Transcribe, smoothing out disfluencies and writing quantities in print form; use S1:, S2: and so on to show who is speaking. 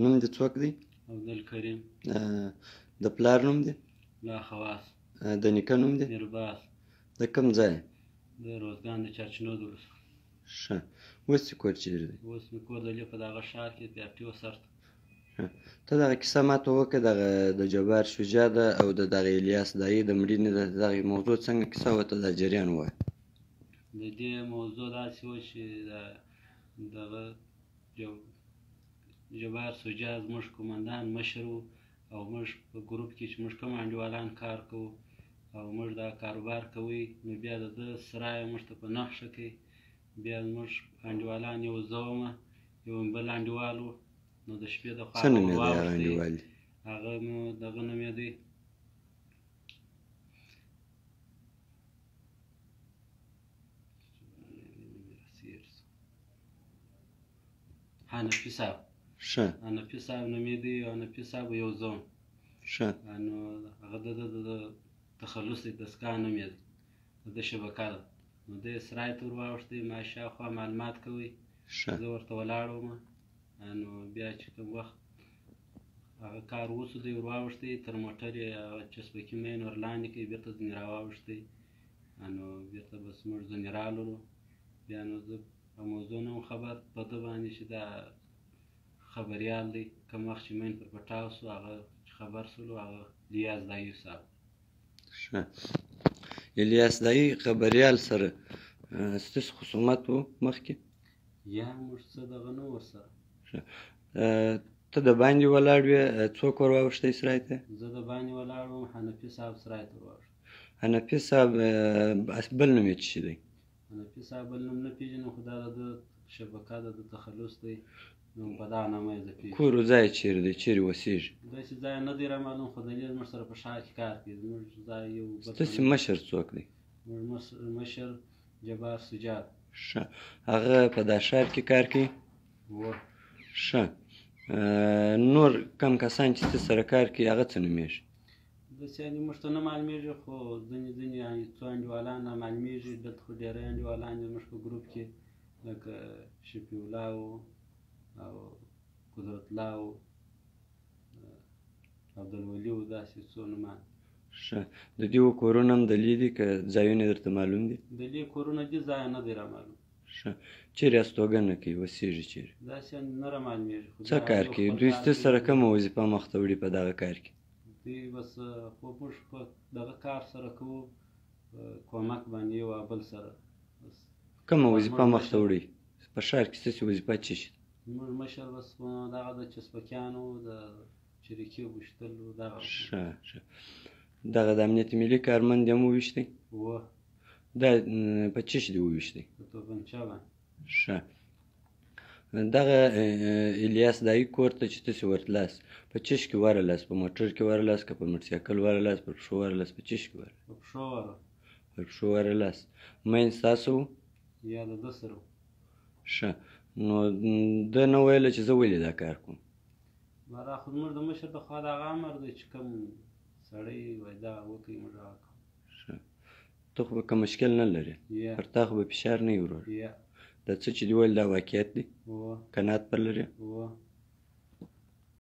S1: نوم دې څوک دی؟
S2: عبدالکریم.
S1: د پلار نوم دی؟
S2: لا خواص.
S1: د نیکه نوم دی؟
S2: میرباز.
S1: د کوم ځای؟
S2: د روزګان د چرچنود ولسوالۍ.
S1: ښه، اوس چې کور چېرې دی؟
S2: اوس مې کور د لې په دغه ښار کې پی آر ټي او سر ته.
S1: ته دغه کیسه ماته وکړه دغه د جبار شجاع ده او د دغه الیاس دایي د مړینې د دغې موضوع څنګه کیسه وه، ته دا جریان ووایه.
S2: د دې موضوع داسې وه چې دغه جبار شجاع زموږ قومندان مشر و او موږ په ګروپ کې چې موږ کوم انډیوالان کار کوو او موږ دا کاروبار کوئ، نو بیا د ده سرایه موږ ته په نښه کوي. بیا زموږ انډیوالان یو زه ومه، یو بل انډیوال و، نو د شپې د خوا
S1: څه نومېده هغه انډیوال؟
S2: هغه نو دغه نومېدی حنفي صاحب.
S1: ښه.
S2: حنفي صاحب نومېدی او حنفي صاحب یو زه وم.
S1: ښه.
S2: نو هغه د تخلص دستګاه نومېده، د ده شبکه ده. نو ده یې سرای ته ور واوښتی، ما شاوخوا معلومات کوئ. زه ورته ولاړ وم. نو بیا چې کوم وخت هغه کار وسو، دی ور واوښتی، تر موټر یې هغه چسبکي مین ور لاندې کړي، بېرته ځینې را واوښتی. نو بېرته بس موږ ځینې راللو. بیا نو زه په موضوع نه وم خبر په ده باندې چې دا خبریال دی. کوم وخت چې مین پر پټاو سو، هغه چې خبر سولو، هغه الیاس دایي صاحب.
S1: ښه. الیاس دایي خبریال سره ستاسو خصومت و مخکې؟
S2: یا موږ څه دغه نه ورسره.
S1: ښه. ته د باندې ولاړ وې، څوک ور واوښتی سرای ته؟
S2: زه د باندې ولاړ وم، حنفي صاحب سرای ته ور واوښتی.
S1: حنفي صاحب بل نوم یې څه دی؟
S2: حنفي صاحب بل نوم نه پېژنم، خو دا د ده شبکه ده، د تخلص دی، نو په دغه نامه یې زه پېژنم.
S1: کور و ځای چېرې دی؟ چېرې اوسېږي؟
S2: داسې ځای نه دی رامعلوم، خو دلیل زموږ سره په ښار کې کار کوي. زموږ ځای یو
S1: ستاسې مشر څوک دی؟
S2: زموږ مشر جبار شجاع.
S1: ښه. هغه په دا ښار کې کار کوي؟
S2: و.
S1: ښه. نور کم کسان چې ته سره کار کوي هغه څه نومېږي؟
S2: داسې یعنې موږ ته نه معلومېږي، خو ځینې څو انډیوالان را معلومېږي. دلته خو ډېری انډیوالان دي زموږ په ګروپ کې، لکه شفیع الله و او قدرت الله و عبدالولي و، داسې څو نومان.
S1: ښه. د دېو کورونه هم دلې دي که ځایونه یې درته معلوم دي؟
S2: دلې کورونه دي، ځای نه دی را معلوم.
S1: ښه. چېرې استوګنه کوي، اوسېږي چېرې؟
S2: داسې نه را معلومېږي.
S1: څه کار کوي؟ دوی ستا سره کومه وظیفه مخته وړي په دغه کار کې؟
S2: دوی بس خو موږ په دغه کار سره کوو، کومک باندې یو بل سره.
S1: کومه وظیفه مخته وړي؟ په ښار کې ستاسې وظیفه څه شي؟
S2: زموږ مشر بس دغه د چسبکیانو د چریکي ویشتلو دغه.
S1: ښه. ښه. دغه د امنیت ملي کارمند هم وویشتی؟
S2: و.
S1: دا په څه شي دې وویشتی؟
S2: په توپنچه باندې.
S1: ښه. دغه الیاس دایي کور ته چې تاسې ورتلاست، په چش کې ورلاست؟ په موټر کې ورلاست که په موټرسایکل ورلاست؟ په پښو ورلاست؟ په چش کې ورلاست؟
S2: په پښو ورلاست.
S1: په پښو ورلاست. مین ستاسو و؟
S2: یا د ده سره و.
S1: ښه. نو ده نه ویله چې زه ولې دا کار کوم؟
S2: دا خو زموږ د مشر د خوا دغه امر دی چې کوم سړی وایي دغه وکړي، موږ هغه کوو.
S1: ښه. ته خو به که مشکل نه لرې، پر تا خو به فشار نه وي ورور.
S2: یا
S1: دا څه چې دې ویل دا واقعیت دی؟
S2: و.
S1: قناعت پر لرې؟
S2: و.